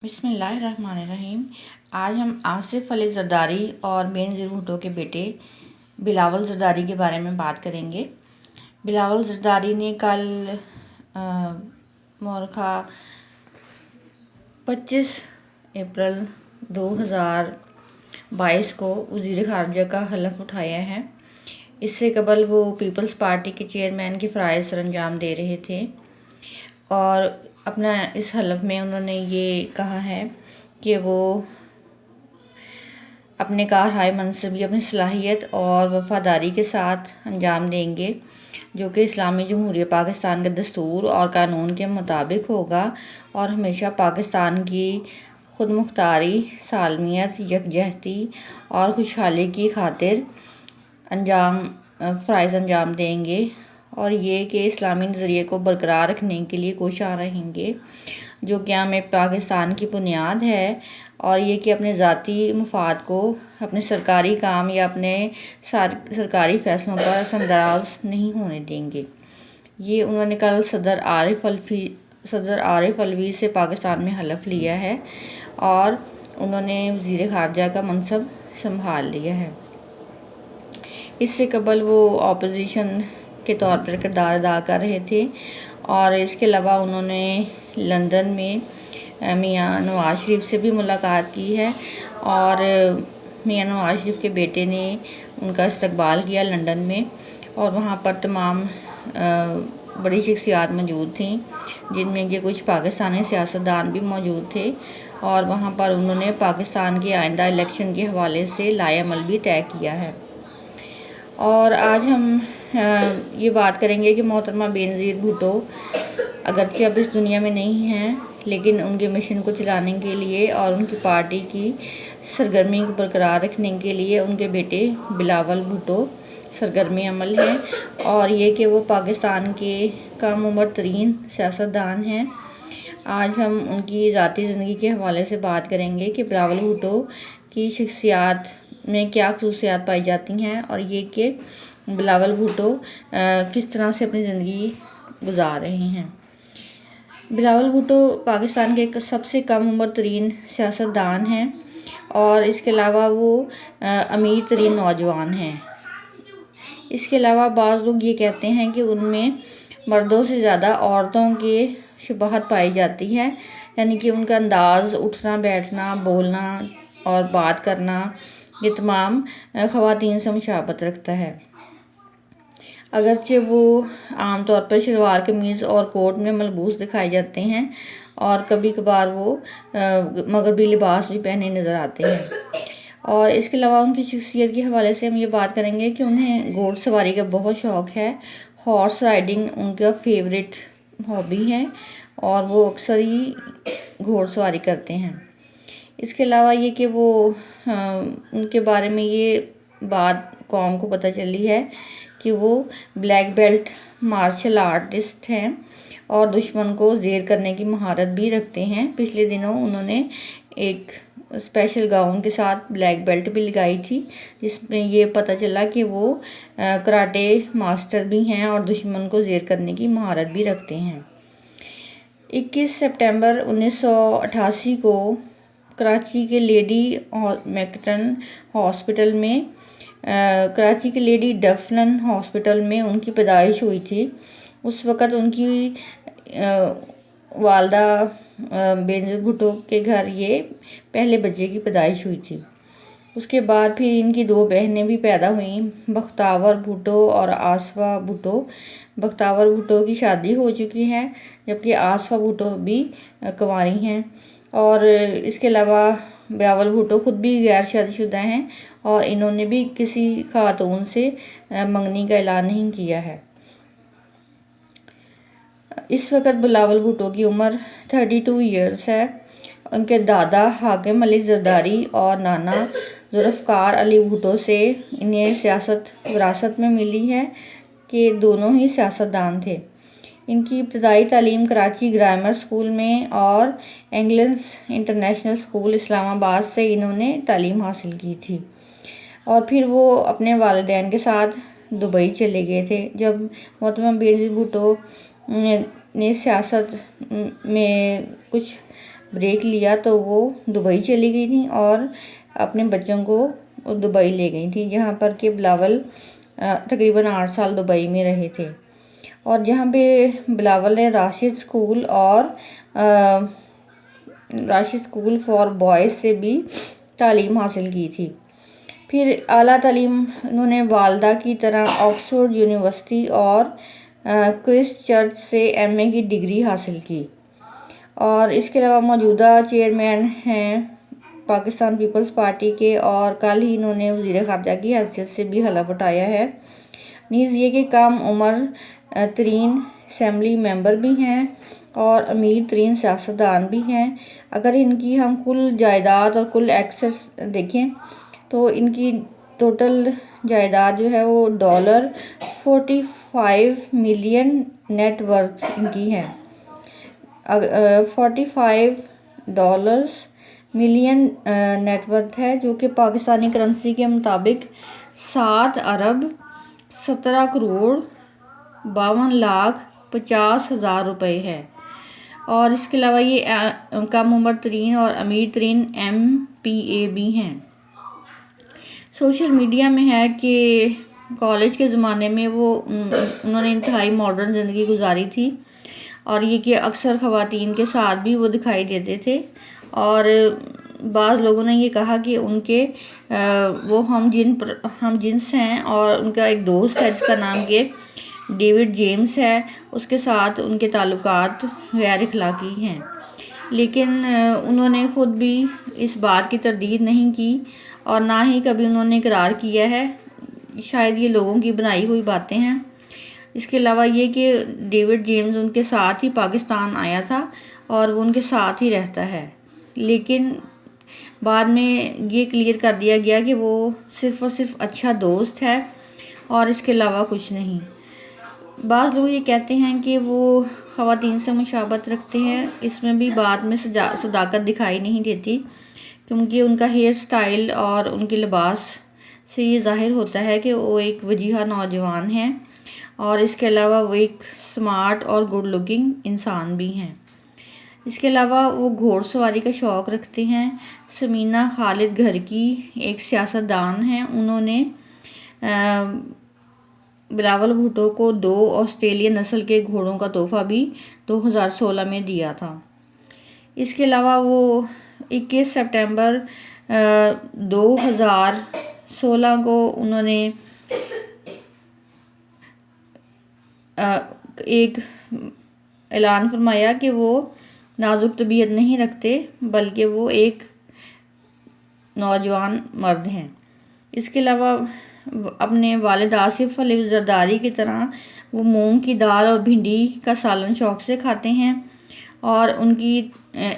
بسم اللہ الرحمن الرحیم۔ آج ہم آصف علی زرداری اور بینظیر بھٹو کے بیٹے بلاول زرداری کے بارے میں بات کریں گے۔ بلاول زرداری نے کل مورخہ 25 اپریل 2022 کو وزیر خارجہ کا حلف اٹھایا ہے۔ اس سے قبل وہ پیپلز پارٹی کے چیئرمین کے فرائض سر انجام دے رہے تھے، اور اپنا اس حلف میں انہوں نے یہ کہا ہے کہ وہ اپنے کارہائے منصبی اپنی صلاحیت اور وفاداری کے ساتھ انجام دیں گے، جو کہ اسلامی جمہوریہ پاکستان کے دستور اور قانون کے مطابق ہوگا، اور ہمیشہ پاکستان کی خود مختاری، سالمیت، یکجہتی اور خوشحالی کی خاطر فرائض انجام دیں گے، اور یہ کہ اسلامی نظریے کو برقرار رکھنے کے لیے کوشاں رہیں گے، جو قیام پاکستان کی بنیاد ہے، اور یہ کہ اپنے ذاتی مفاد کو اپنے سرکاری کام یا اپنے سرکاری فیصلوں پر اثر انداز نہیں ہونے دیں گے۔ یہ انہوں نے کل صدر عارف علوی سے پاکستان میں حلف لیا ہے، اور انہوں نے وزیر خارجہ کا منصب سنبھال لیا ہے۔ اس سے قبل وہ اپوزیشن کے طور پر کردار ادا کر رہے تھے، اور اس کے علاوہ انہوں نے لندن میں میاں نواز شریف سے بھی ملاقات کی ہے، اور میاں نواز شریف کے بیٹے نے ان کا استقبال کیا لندن میں، اور وہاں پر تمام بڑی شخصیات موجود تھیں، جن میں کہ کچھ پاکستانی سیاستدان بھی موجود تھے، اور وہاں پر انہوں نے پاکستان کے آئندہ الیکشن کے حوالے سے لائحہ عمل بھی طے کیا ہے۔ اور آج ہم یہ بات کریں گے کہ محترمہ بینظیر بھٹو اگرچہ اب اس دنیا میں نہیں ہیں، لیکن ان کے مشن کو چلانے کے لیے اور ان کی پارٹی کی سرگرمی کو برقرار رکھنے کے لیے ان کے بیٹے بلاول بھٹو سرگرم عمل ہیں، اور یہ کہ وہ پاکستان کے کم عمر ترین سیاستدان ہیں۔ آج ہم ان کی ذاتی زندگی کے حوالے سے بات کریں گے کہ بلاول بھٹو کی شخصیات میں کیا خصوصیات پائی جاتی ہیں، اور یہ کہ بلاول بھٹو کس طرح سے اپنی زندگی گزار رہے ہیں۔ بلاول بھٹو پاکستان کے سب سے کم عمر ترین سیاستدان ہیں، اور اس کے علاوہ وہ امیر ترین نوجوان ہیں۔ اس کے علاوہ بعض لوگ یہ کہتے ہیں کہ ان میں مردوں سے زیادہ عورتوں کے شباہت پائی جاتی ہے، یعنی کہ ان کا انداز، اٹھنا بیٹھنا، بولنا اور بات کرنا، یہ تمام خواتین سے مشابہت رکھتا ہے۔ اگرچہ وہ عام طور پر شلوار قمیض اور کوٹ میں ملبوس دکھائے جاتے ہیں، اور کبھی کبھار وہ مغربی لباس بھی پہنے نظر آتے ہیں۔ اور اس کے علاوہ ان کی شخصیت کے حوالے سے ہم یہ بات کریں گے کہ انہیں گھوڑ سواری کا بہت شوق ہے۔ ہارس رائڈنگ ان کا فیوریٹ ہابی ہے، اور وہ اکثر ہی گھوڑ سواری کرتے ہیں۔ اس کے علاوہ یہ کہ وہ ان کے بارے میں یہ بات قوم کو پتہ چلی ہے کہ وہ بلیک بیلٹ مارشل آرٹسٹ ہیں، اور دشمن کو زیر کرنے کی مہارت بھی رکھتے ہیں۔ پچھلے دنوں انہوں نے ایک اسپیشل گاؤن کے ساتھ بلیک بیلٹ بھی لگائی تھی، جس میں یہ پتہ چلا کہ وہ کراٹے ماسٹر بھی ہیں اور دشمن کو زیر کرنے کی مہارت بھی رکھتے ہیں۔ 21 سپتمبر 1988 کو کراچی کے لیڈی میکٹن ہاسپٹل میں کراچی کے لیڈی ڈفلن ہاسپٹل میں ان کی پیدائش ہوئی تھی۔ اس وقت ان کی والدہ بینظیر بھٹو کے گھر یہ پہلے بچے کی پیدائش ہوئی تھی۔ اس کے بعد پھر ان کی 2 بہنیں بھی پیدا ہوئیں، بختیور بھٹو اور آصفہ بھٹو۔ بختیور بھٹو کی شادی ہو چکی ہے، جبکہ آصفہ بھٹو بھی کنواری ہیں، اور اس کے علاوہ بلاول بھٹو خود بھی غیر شادی شدہ ہیں، اور انہوں نے بھی کسی خاتون سے منگنی کا اعلان نہیں کیا ہے۔ اس وقت بلاول بھٹو کی عمر 32 ایئرس ہے۔ ان کے دادا حاکم علی زرداری اور نانا ذوالفقار علی بھٹو سے انہیں سیاست وراثت میں ملی ہے، کہ دونوں ہی سیاستدان تھے۔ ان کی ابتدائی تعلیم کراچی گرامر اسکول میں اور انگلش انٹرنیشنل اسکول اسلام آباد سے انہوں نے تعلیم حاصل کی تھی، اور پھر وہ اپنے والدین کے ساتھ دبئی چلے گئے تھے۔ جب محترمہ بینظیر بھٹو نے سیاست میں کچھ بریک لیا تو وہ دبئی چلی گئی تھیں اور اپنے بچوں کو دبئی لے گئی تھیں، جہاں پر کہ بلاول تقریباً 8 سال دبئی میں رہے تھے، اور جہاں پہ بلاول نے راشد اسکول فار بوائز سے بھی تعلیم حاصل کی تھی۔ پھر اعلیٰ تعلیم انہوں نے والدہ کی طرح آکسفورڈ یونیورسٹی اور کرسٹ چرچ سے ایم اے کی ڈگری حاصل کی، اور اس کے علاوہ موجودہ چیئرمین ہیں پاکستان پیپلز پارٹی کے، اور کل ہی انہوں نے وزیر خارجہ کی حیثیت سے بھی حلف اٹھایا ہے۔ نیز یہ کہ کم عمر ترین اسمبلی ممبر بھی ہیں اور امیر ترین سیاستدان بھی ہیں۔ اگر ان کی ہم کل جائیداد اور کل ایکسٹس دیکھیں تو ان کی ٹوٹل جائیداد جو ہے وہ $45 ملین نیٹ ورتھ ان کی ہے، $45 ملین نیٹ ورتھ ہے، جو کہ پاکستانی کرنسی کے مطابق 7 ارب 17 کروڑ 52 لاکھ 50,000 روپے ہے۔ اور اس کے علاوہ یہ کم عمر ترین اور امیر ترین MPA بھی ہیں۔ سوشل میڈیا میں ہے کہ کالج کے زمانے میں انہوں نے انتہائی ماڈرن زندگی گزاری تھی، اور یہ کہ اکثر خواتین کے ساتھ بھی وہ دکھائی دیتے تھے، اور بعض لوگوں نے یہ کہا کہ ان کے وہ ہم جنس ہیں، اور ان کا ایک دوست ہے جس کا نام کہ ڈیوڈ جیمز ہے، اس کے ساتھ ان کے تعلقات غیر اخلاقی ہیں، لیکن انہوں نے خود بھی اس بات کی تردید نہیں کی اور نہ ہی کبھی انہوں نے اقرار کیا ہے، شاید یہ لوگوں کی بنائی ہوئی باتیں ہیں۔ اس کے علاوہ یہ کہ ڈیوڈ جیمز ان کے ساتھ ہی پاکستان آیا تھا اور وہ ان کے ساتھ ہی رہتا ہے، لیکن بعد میں یہ کلیئر کر دیا گیا کہ وہ صرف اور صرف اچھا دوست ہے اور اس کے علاوہ کچھ نہیں۔ بعض لوگ یہ کہتے ہیں کہ وہ خواتین سے مشابہت رکھتے ہیں، اس میں بھی بعد میں صداقت دکھائی نہیں دیتی، کیونکہ ان کا ہیئر سٹائل اور ان کے لباس سے یہ ظاہر ہوتا ہے کہ وہ ایک وجیہہ نوجوان ہیں، اور اس کے علاوہ وہ ایک سمارٹ اور گڈ لکنگ انسان بھی ہیں۔ اس کے علاوہ وہ گھوڑ سواری کا شوق رکھتے ہیں۔ ثمینہ خالد گھر کی ایک سیاستدان ہیں، انہوں نے بلاول بھٹو کو 2 آسٹریلین نسل کے گھوڑوں کا تحفہ بھی 2016 میں دیا تھا۔ اس کے علاوہ وہ 21 سپٹمبر 2016 کو انہوں نے ایک اعلان فرمایا کہ وہ نازک طبیعت نہیں رکھتے بلکہ وہ ایک نوجوان مرد ہیں۔ اس کے علاوہ اپنے والد آصف علی زرداری کی طرح وہ مونگ کی دال اور بھنڈی کا سالن شوق سے کھاتے ہیں، اور ان کی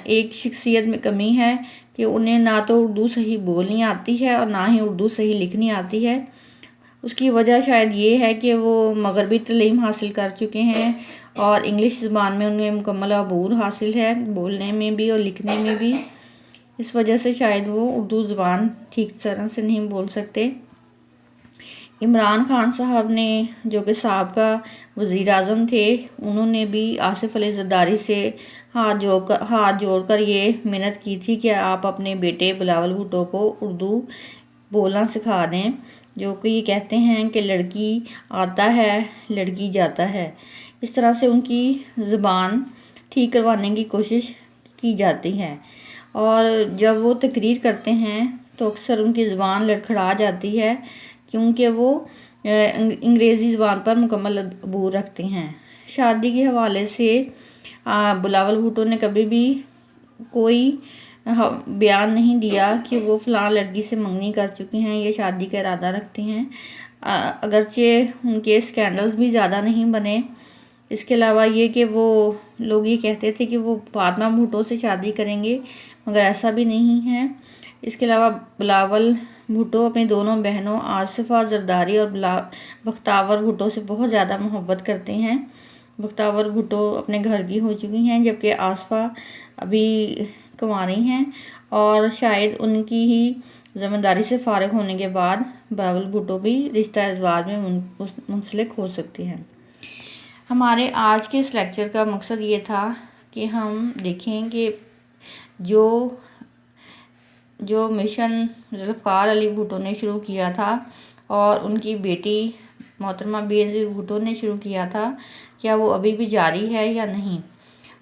ایک شخصیت میں کمی ہے کہ انہیں نہ تو اردو صحیح بولنی آتی ہے اور نہ ہی اردو صحیح لکھنی آتی ہے۔ اس کی وجہ شاید یہ ہے کہ وہ مغربی تعلیم حاصل کر چکے ہیں اور انگلش زبان میں انہیں مکمل عبور حاصل ہے، بولنے میں بھی اور لکھنے میں بھی۔ اس وجہ سے شاید وہ اردو زبان ٹھیک طرح سے نہیں بول سکتے۔ عمران خان صاحب نے، جو کہ سابقہ وزیر اعظم تھے، انہوں نے بھی آصف علی زرداری سے ہاتھ جوڑ کر یہ منت کی تھی کہ آپ اپنے بیٹے بلاول بھٹو کو اردو بولنا سکھا دیں، جو کہ یہ کہتے ہیں کہ لڑکی آتا ہے لڑکی جاتا ہے۔ اس طرح سے ان کی زبان ٹھیک کروانے کی کوشش کی جاتی ہے، اور جب وہ تقریر کرتے ہیں تو اکثر ان کی زبان لڑکھڑا جاتی ہے، کیونکہ وہ انگریزی زبان پر مکمل عبور رکھتے ہیں۔ شادی کے حوالے سے بلاول بھٹو نے کبھی بھی کوئی بیان نہیں دیا کہ وہ فلاں لڑکی سے منگنی کر چکے ہیں یا شادی کا ارادہ رکھتے ہیں، اگرچہ ان کے سکینڈلز بھی زیادہ نہیں بنے۔ اس کے علاوہ یہ کہ وہ لوگ یہ کہتے تھے کہ وہ فاطمہ بھٹو سے شادی کریں گے، مگر ایسا بھی نہیں ہے۔ اس کے علاوہ بلاول بھٹو اپنی دونوں بہنوں آصفہ زرداری اور بختیور بھٹو سے بہت زیادہ محبت کرتے ہیں۔ بختیور بھٹو اپنے گھر کی ہو چکی ہیں، جبکہ آصفہ ابھی کنواری ہیں، اور شاید ان کی ہی ذمہ داری سے فارغ ہونے کے بعد بلاول بھٹو بھی رشتہ ازدواج میں منسلک ہو سکتے ہیں۔ ہمارے آج کے اس لیکچر کا مقصد یہ تھا کہ ہم دیکھیں کہ جو مشن ذوالفقار علی بھٹو نے شروع کیا تھا اور ان کی بیٹی محترمہ بے نظیر بھٹو نے شروع کیا تھا، کیا وہ ابھی بھی جاری ہے یا نہیں؟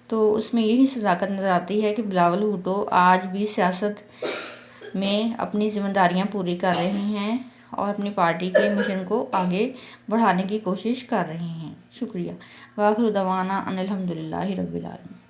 تو اس میں یہی صداقت نظر آتی ہے کہ بلاول بھٹو آج بھی سیاست میں اپنی ذمہ داریاں پوری کر رہے ہیں اور اپنی پارٹی کے مشن کو آگے بڑھانے کی کوشش کر رہے ہیں۔ شکریہ۔ وآخر دعوانا ان الحمدللہ رب العالمین۔